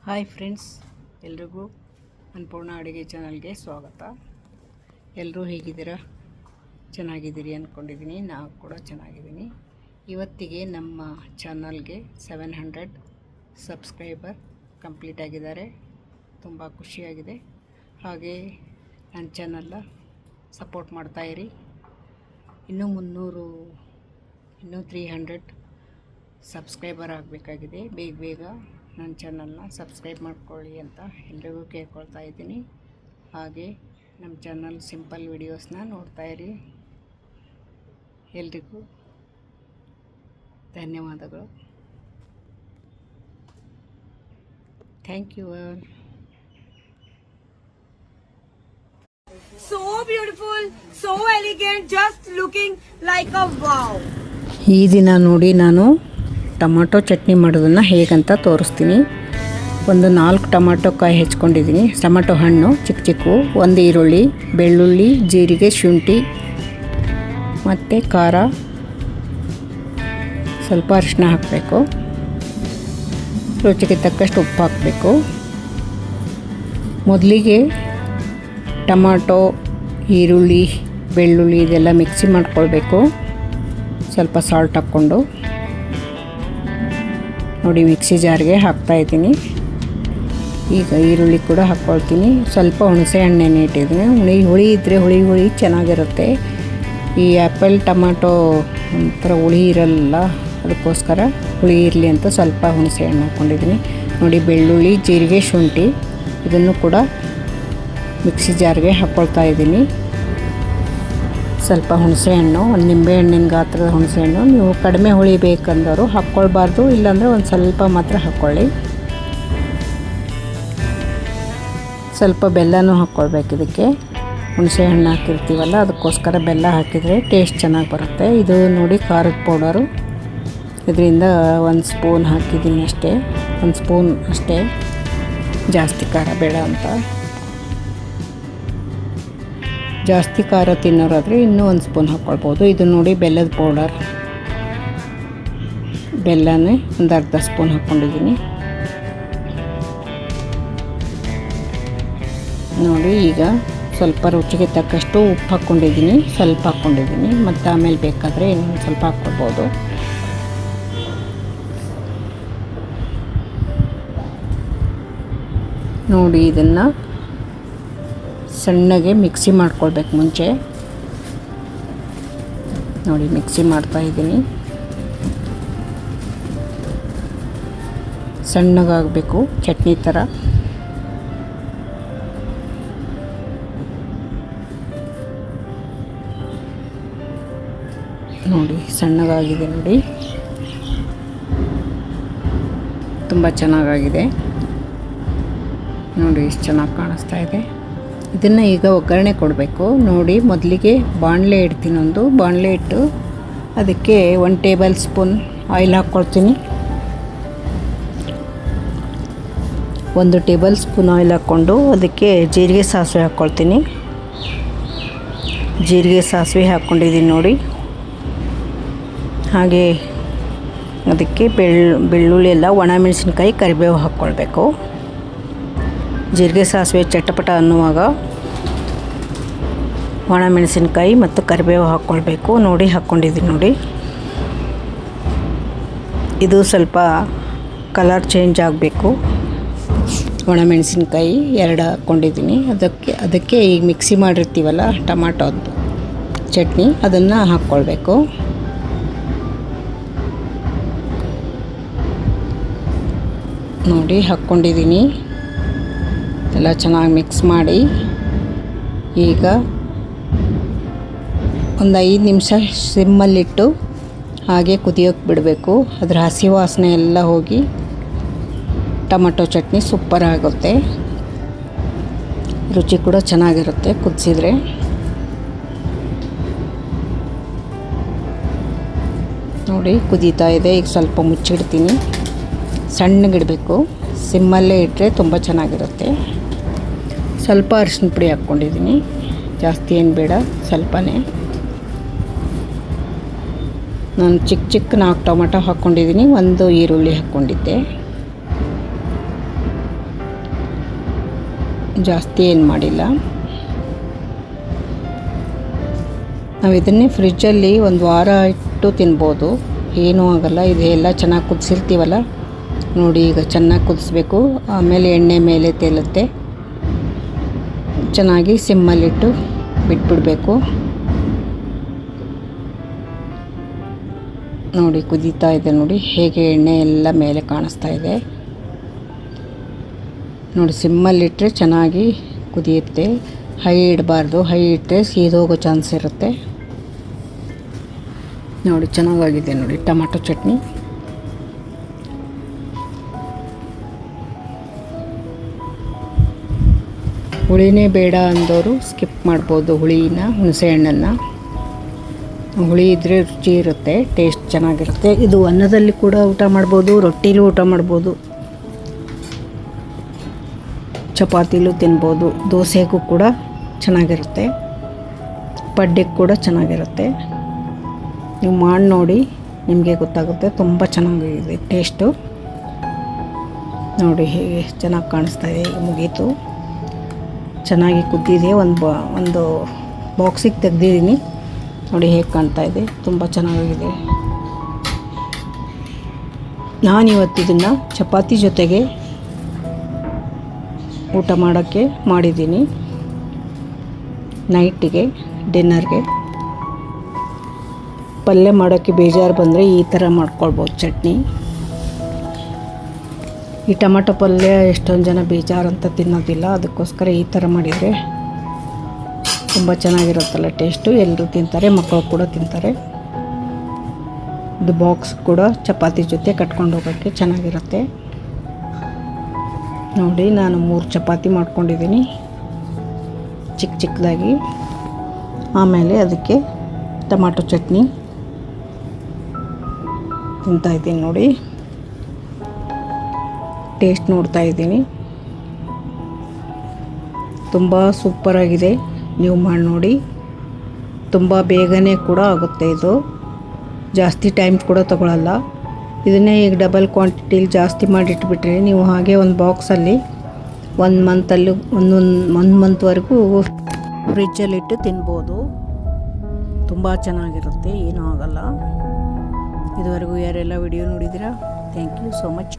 Hi friends, ಎಲ್ರಿಗೂ ಅನ್ನಪೂರ್ಣ ಅಡುಗೆ ಚಾನಲ್ಗೆ ಸ್ವಾಗತ. ಎಲ್ಲರೂ ಹೇಗಿದ್ದೀರಾ? ಚೆನ್ನಾಗಿದ್ದೀರಿ ಅಂದ್ಕೊಂಡಿದ್ದೀನಿ. ನಾವು ಕೂಡ ಚೆನ್ನಾಗಿದ್ದೀನಿ. ಇವತ್ತಿಗೆ ನಮ್ಮ ಚಾನಲ್ಗೆ 700 ಸಬ್ಸ್ಕ್ರೈಬರ್ ಕಂಪ್ಲೀಟ್ ಆಗಿದ್ದಾರೆ. ತುಂಬ ಖುಷಿಯಾಗಿದೆ. ಹಾಗೆ ನನ್ನ ಚಾನಲ್ನ ಸಪೋರ್ಟ್ ಮಾಡ್ತಾಯಿರಿ. ಇನ್ನೂ 300 ಸಬ್ಸ್ಕ್ರೈಬರ್ ಆಗಬೇಕಾಗಿದೆ. ಬೇಗ ನನ್ನ ಚಾನಲ್ನ ಸಬ್ಸ್ಕ್ರೈಬ್ ಮಾಡ್ಕೊಳ್ಳಿ ಅಂತ ಎಲ್ರಿಗೂ ಕೇಳ್ಕೊಳ್ತಾ ಇದ್ದೀನಿ. ಹಾಗೆ ನಮ್ಮ ಚಾನಲ್ ಸಿಂಪಲ್ ವಿಡಿಯೋಸ್ನ ನೋಡ್ತಾಯಿರಿ. ಎಲ್ರಿಗೂ ಧನ್ಯವಾದಗಳು. Thank you all. So beautiful, so elegant, just looking like a wow. ಈ ದಿನ ನೋಡಿ ನಾನು ಟೊಮಾಟೊ ಚಟ್ನಿ ಮಾಡೋದನ್ನು ಹೇಗಂತ ತೋರಿಸ್ತೀನಿ. ಒಂದು 4 ಟೊಮಾಟೊ ಕಾಯಿ ಹೆಚ್ಕೊಂಡಿದ್ದೀನಿ. ಟೊಮಾಟೊ ಹಣ್ಣು ಚಿಕ್ಕ ಚಿಕ್ಕ, 1 ಈರುಳ್ಳಿ, ಬೆಳ್ಳುಳ್ಳಿ, ಜೀರಿಗೆ, ಶುಂಠಿ ಮತ್ತು ಖಾರ, ಸ್ವಲ್ಪ ಅರಿಶಿನ ಹಾಕಬೇಕು. ರುಚಿಗೆ ತಕ್ಕಷ್ಟು ಉಪ್ಪು ಹಾಕಬೇಕು. ಮೊದಲಿಗೆ ಟೊಮಾಟೊ, ಈರುಳ್ಳಿ, ಬೆಳ್ಳುಳ್ಳಿ ಇದೆಲ್ಲ ಮಿಕ್ಸಿ ಮಾಡ್ಕೊಳ್ಬೇಕು. ಸ್ವಲ್ಪ ಸಾಲ್ಟ್ ಹಾಕ್ಕೊಂಡು ನೋಡಿ ಮಿಕ್ಸಿ ಜಾರ್ಗೆ ಹಾಕ್ತಾಯಿದ್ದೀನಿ. ಈಗ ಈರುಳ್ಳಿ ಕೂಡ ಹಾಕ್ಕೊಳ್ತೀನಿ. ಸ್ವಲ್ಪ ಹುಣಸೆ ಹಣ್ಣೆಣ್ಣೆ ಇಟ್ಟಿದ್ದೀನಿ. ಹುಳಿ ಇದ್ದರೆ ಹುಳಿ ಚೆನ್ನಾಗಿರುತ್ತೆ. ಈ ಆ್ಯಪಲ್ ಟೊಮಾಟೊ ಒಂಥರ ಹುಳಿ ಇರಲ್ಲ, ಅದಕ್ಕೋಸ್ಕರ ಹುಳಿ ಇರಲಿ ಅಂತ ಸ್ವಲ್ಪ ಹುಣಸೆ ಹಣ್ಣು ಹಾಕ್ಕೊಂಡಿದ್ದೀನಿ. ನೋಡಿ ಬೆಳ್ಳುಳ್ಳಿ, ಜೀರಿಗೆ, ಶುಂಠಿ ಇದನ್ನು ಕೂಡ ಮಿಕ್ಸಿ ಜಾರ್ಗೆ ಹಾಕ್ಕೊಳ್ತಾ ಇದ್ದೀನಿ. ಸ್ವಲ್ಪ ಹುಣಸೆ ಹಣ್ಣು, ಒಂದು ನಿಂಬೆ ಹಣ್ಣಿನ ಗಾತ್ರದ ಹುಣಸೆ ಹಣ್ಣು. ನೀವು ಕಡಿಮೆ ಹುಳಿ ಬೇಕಂದವರು ಹಾಕ್ಕೊಳ್ಬಾರ್ದು, ಇಲ್ಲಾಂದರೆ ಒಂದು ಸ್ವಲ್ಪ ಮಾತ್ರ ಹಾಕ್ಕೊಳ್ಳಿ. ಸ್ವಲ್ಪ ಬೆಲ್ಲನೂ ಹಾಕ್ಕೊಳ್ಬೇಕು. ಇದಕ್ಕೆ ಹುಣಸೆ ಹಣ್ಣು ಹಾಕಿರ್ತೀವಲ್ಲ, ಅದಕ್ಕೋಸ್ಕರ ಬೆಲ್ಲ ಹಾಕಿದರೆ ಟೇಸ್ಟ್ ಚೆನ್ನಾಗಿ ಬರುತ್ತೆ. ಇದು ನೋಡಿ ಖಾರದ ಪೌಡರು, ಇದರಿಂದ 1 ಸ್ಪೂನ್ ಹಾಕಿದ್ದೀನಿ ಅಷ್ಟೇ. 1 ಸ್ಪೂನ್ ಅಷ್ಟೇ, ಜಾಸ್ತಿ ಖಾರ ಬೇಡ ಅಂತ. ಜಾಸ್ತಿ ಖಾರ ತಿನ್ನೋರಾದರೆ ಇನ್ನೂ 1 ಸ್ಪೂನ್ ಹಾಕ್ಕೊಳ್ಬೋದು. ಇದು ನೋಡಿ ಬೆಲ್ಲದ ಪೌಡರ್, ಬೆಲ್ಲನೇ ಒಂದು ಅರ್ಧ ಸ್ಪೂನ್ ಹಾಕ್ಕೊಂಡಿದ್ದೀನಿ. ನೋಡಿ ಈಗ ಸ್ವಲ್ಪ ರುಚಿಗೆ ತಕ್ಕಷ್ಟು ಉಪ್ಪು ಹಾಕ್ಕೊಂಡಿದ್ದೀನಿ, ಸ್ವಲ್ಪ ಹಾಕ್ಕೊಂಡಿದ್ದೀನಿ. ಮತ್ತು ಆಮೇಲೆ ಬೇಕಾದರೆ ಇನ್ನೊಂದು ಸ್ವಲ್ಪ ಹಾಕ್ಕೊಳ್ಬೋದು. ನೋಡಿ ಇದನ್ನು ಸಣ್ಣಗೆ ಮಿಕ್ಸಿ ಮಾಡ್ಕೊಳ್ಬೇಕು. ಮುಂಚೆ ನೋಡಿ ಮಿಕ್ಸಿ ಮಾಡ್ತಾಯಿದ್ದೀನಿ. ಸಣ್ಣಗಾಗಬೇಕು, ಚಟ್ನಿ ಥರ. ನೋಡಿ ಸಣ್ಣಗಾಗಿದೆ. ನೋಡಿ ತುಂಬ ಚೆನ್ನಾಗಾಗಿದೆ. ನೋಡಿ ಎಷ್ಟು ಚೆನ್ನಾಗಿ ಕಾಣಿಸ್ತಾ ಇದೆ. ಇದನ್ನು ಈಗ ಒಗ್ಗರಣೆ ಕೊಡಬೇಕು. ನೋಡಿ ಮೊದಲಿಗೆ ಬಾಣಲೆ ಇಡ್ತೀನಿ. ಒಂದು ಬಾಣಲೆ ಇಟ್ಟು ಅದಕ್ಕೆ 1 ಟೇಬಲ್ ಸ್ಪೂನ್ ಆಯಿಲ್ ಹಾಕ್ಕೊಳ್ತೀನಿ. 1 ಟೇಬಲ್ ಸ್ಪೂನ್ ಆಯಿಲ್ ಹಾಕ್ಕೊಂಡು ಅದಕ್ಕೆ ಜೀರಿಗೆ ಸಾಸಿವೆ ಹಾಕ್ಕೊಳ್ತೀನಿ. ಜೀರಿಗೆ ಸಾಸಿವೆ ಹಾಕ್ಕೊಂಡಿದ್ದೀನಿ ನೋಡಿ. ಹಾಗೆ ಅದಕ್ಕೆ ಬೆಳ್ಳುಳ್ಳಿ ಎಲ್ಲ, ಒಣಮೆಣಸಿನ್ಕಾಯಿ, ಕರಿಬೇವು ಹಾಕ್ಕೊಳ್ಬೇಕು. ಜೀರಿಗೆ ಸಾಸಿವೆ ಚಟಪಟ ಅನ್ನುವಾಗ ಒಣಮೆಣಸಿನ್ಕಾಯಿ ಮತ್ತು ಕರಿಬೇವು ಹಾಕ್ಕೊಳ್ಬೇಕು. ನೋಡಿ ಹಾಕ್ಕೊಂಡಿದ್ದೀನಿ ನೋಡಿ. ಇದು ಸ್ವಲ್ಪ ಕಲರ್ ಚೇಂಜ್ ಆಗಬೇಕು. ಒಣಮೆಣಸಿನ್ಕಾಯಿ 2 ಹಾಕ್ಕೊಂಡಿದ್ದೀನಿ. ಅದಕ್ಕೆ ಈಗ ಮಿಕ್ಸಿ ಮಾಡಿರ್ತೀವಲ್ಲ ಟೊಮಾಟೋದು ಚಟ್ನಿ, ಅದನ್ನು ಹಾಕ್ಕೊಳ್ಬೇಕು. ನೋಡಿ ಹಾಕ್ಕೊಂಡಿದ್ದೀನಿ. ಎಲ್ಲ ಚೆನ್ನಾಗಿ ಮಿಕ್ಸ್ ಮಾಡಿ ಈಗ ಒಂದು 5 ನಿಮಿಷ ಸಿಮ್ಮಲ್ಲಿಟ್ಟು ಹಾಗೆ ಕುದಿಯೋಕ್ಕೆ ಬಿಡಬೇಕು. ಅದರ ಹಸಿ ವಾಸನೆ ಎಲ್ಲ ಹೋಗಿ ಟೊಮೆಟೊ ಚಟ್ನಿ ಸೂಪರ್ ಆಗುತ್ತೆ. ರುಚಿ ಕೂಡ ಚೆನ್ನಾಗಿರುತ್ತೆ ಕುದಿಸಿದ್ರೆ. ನೋಡಿ ಕುದೀತಾ ಇದೆ. ಈಗ ಸ್ವಲ್ಪ ಮುಚ್ಚಿಡ್ತೀನಿ. ಸಣ್ಣಗಿಡಬೇಕು, ಸಿಮ್ಮಲ್ಲೇ ಇಟ್ಟರೆ ತುಂಬ ಚೆನ್ನಾಗಿರುತ್ತೆ. ಸ್ವಲ್ಪ ಅರಿಶಿನ ಪುಡಿ ಹಾಕ್ಕೊಂಡಿದ್ದೀನಿ, ಜಾಸ್ತಿ ಏನು ಬೇಡ, ಸ್ವಲ್ಪನೇ. ನಾನು ಚಿಕ್ಕ 4 ಟೊಮೆಟೊ ಹಾಕ್ಕೊಂಡಿದ್ದೀನಿ. 1 ಈರುಳ್ಳಿ ಹಾಕ್ಕೊಂಡಿದ್ದೆ. ಜಾಸ್ತಿ ಏನು ಮಾಡಿಲ್ಲ. ನಾವು ಇದನ್ನೇ ಫ್ರಿಜ್ಜಲ್ಲಿ ಒಂದು ವಾರ ಇಟ್ಟು ತಿನ್ಬೋದು, ಏನೂ ಆಗಲ್ಲ. ಇದೆಲ್ಲ ಚೆನ್ನಾಗಿ ಕುದಿಸಿರ್ತೀವಲ್ಲ ನೋಡಿ, ಈಗ ಚೆನ್ನಾಗಿ ಕುದಿಸ್ಬೇಕು. ಆಮೇಲೆ ಎಣ್ಣೆ ಮೇಲೆ ತೇಲುತ್ತೆ. ಚೆನ್ನಾಗಿ ಸಿಮ್ಮಲ್ಲಿಟ್ಟು ಬಿಟ್ಬಿಡಬೇಕು. ನೋಡಿ ಕುದೀತಾ ಇದೆ, ನೋಡಿ ಹೇಗೆ ಎಣ್ಣೆ ಎಲ್ಲ ಮೇಲೆ ಕಾಣಿಸ್ತಾ ಇದೆ ನೋಡಿ. ಸಿಮ್ಮಲ್ಲಿಟ್ಟರೆ ಚೆನ್ನಾಗಿ ಕುದಿಯುತ್ತೆ, ಹೈ ಇಡಬಾರ್ದು. ಹೈ ಇಟ್ಟರೆ ಸೀದೋಗೋ ಚಾನ್ಸ್ ಇರುತ್ತೆ. ನೋಡಿ ಚೆನ್ನಾಗಾಗಿದೆ ನೋಡಿ ಟೊಮಾಟೊ ಚಟ್ನಿ. ಹುಳಿನೇ ಬೇಡ ಅಂದವರು ಸ್ಕಿಪ್ ಮಾಡ್ಬೋದು ಹುಳಿನ, ಹುಣಸೆಹಣ್ಣನ್ನು. ಹುಳಿ ಇದ್ದರೆ ರುಚಿ ಇರುತ್ತೆ, ಟೇಸ್ಟ್ ಚೆನ್ನಾಗಿರುತ್ತೆ. ಇದು ಅನ್ನದಲ್ಲಿ ಕೂಡ ಊಟ ಮಾಡ್ಬೋದು, ರೊಟ್ಟಿಲೂ ಊಟ ಮಾಡ್ಬೋದು, ಚಪಾತಿಲೂ ತಿನ್ಬೋದು, ದೋಸೆಗೂ ಕೂಡ ಚೆನ್ನಾಗಿರುತ್ತೆ, ಪಡ್ಡೆಗೆ ಕೂಡ ಚೆನ್ನಾಗಿರುತ್ತೆ. ನೀವು ಮಾಡಿ ನೋಡಿ, ನಿಮಗೆ ಗೊತ್ತಾಗುತ್ತೆ. ತುಂಬ ಚೆನ್ನಾಗಿದೆ ಟೇಸ್ಟು. ನೋಡಿ ಹೇಗೆ ಚೆನ್ನಾಗಿ ಕಾಣಿಸ್ತಾ ಇದೆ. ಮುಗೀತು, ಚೆನ್ನಾಗಿ ಕುದ್ದಿದೆ. ಒಂದು ಬಾಕ್ಸಿಗೆ ತೆಗ್ದಿದ್ದೀನಿ ನೋಡಿ ಹೇಗೆ ಕಾಣ್ತಾ ಇದೆ. ತುಂಬ ಚೆನ್ನಾಗಿದೆ. ನಾನಿವತ್ತು ಇದನ್ನು ಚಪಾತಿ ಜೊತೆಗೆ ಊಟ ಮಾಡೋಕ್ಕೆ ಮಾಡಿದ್ದೀನಿ, ನೈಟಿಗೆ ಡಿನ್ನರ್ಗೆ. ಪಲ್ಯ ಮಾಡೋಕ್ಕೆ ಬೇಜಾರು ಬಂದರೆ ಈ ಥರ ಮಾಡ್ಕೊಳ್ಬೋದು ಚಟ್ನಿ. ಈ ಟೊಮಾಟೊ ಪಲ್ಯ ಎಷ್ಟೊಂದು ಜನ ಬೇಜಾರು ಅಂತ ತಿನ್ನೋದಿಲ್ಲ, ಅದಕ್ಕೋಸ್ಕರ ಈ ಥರ ಮಾಡಿದರೆ ತುಂಬ ಚೆನ್ನಾಗಿರುತ್ತಲ್ಲ ಟೇಸ್ಟು. ಎಲ್ಲರೂ ತಿಂತಾರೆ, ಮಕ್ಕಳು ಕೂಡ ತಿಂತಾರೆ. ಇದು ಬಾಕ್ಸ್ ಕೂಡ ಚಪಾತಿ ಜೊತೆ ಕಟ್ಕೊಂಡು ಹೋಗೋಕ್ಕೆ ಚೆನ್ನಾಗಿರುತ್ತೆ. ನೋಡಿ ನಾನು 3 ಚಪಾತಿ ಮಾಡ್ಕೊಂಡಿದ್ದೀನಿ ಚಿಕ್ಕ ಚಿಕ್ಕದಾಗಿ. ಆಮೇಲೆ ಅದಕ್ಕೆ ಟೊಮಾಟೊ ಚಟ್ನಿ ತಿಂತಾಯಿದ್ದೀನಿ ನೋಡಿ. ಟೇಸ್ಟ್ ನೋಡ್ತಾ ಇದ್ದೀನಿ. ತುಂಬ ಸೂಪರಾಗಿದೆ. ನೀವು ಮಾಡಿ ನೋಡಿ, ತುಂಬ ಬೇಗನೆ ಕೂಡ ಆಗುತ್ತೆ. ಇದು ಜಾಸ್ತಿ ಟೈಮ್ ಕೂಡ ತಗೊಳ್ಳಲ್ಲ. ಇದನ್ನೇ ಈಗ ಡಬಲ್ ಕ್ವಾಂಟಿಟಿಲಿ ಜಾಸ್ತಿ ಮಾಡಿಟ್ಬಿಟ್ರೆ ನೀವು ಹಾಗೆ ಒಂದು ಬಾಕ್ಸಲ್ಲಿ 1 ಮಂತಲ್ಲಿ ಒಂದು ಮಂತ್ವರೆಗೂ ಫ್ರಿಜ್ಜಲ್ಲಿಟ್ಟು ತಿನ್ಬೋದು. ತುಂಬ ಚೆನ್ನಾಗಿರುತ್ತೆ, ಏನೂ ಆಗಲ್ಲ. ಇದುವರೆಗೂ ಯಾರೆಲ್ಲ ವಿಡಿಯೋ ನೋಡಿದ್ದೀರಾ, ಥ್ಯಾಂಕ್ ಯು ಸೋ ಮಚ್.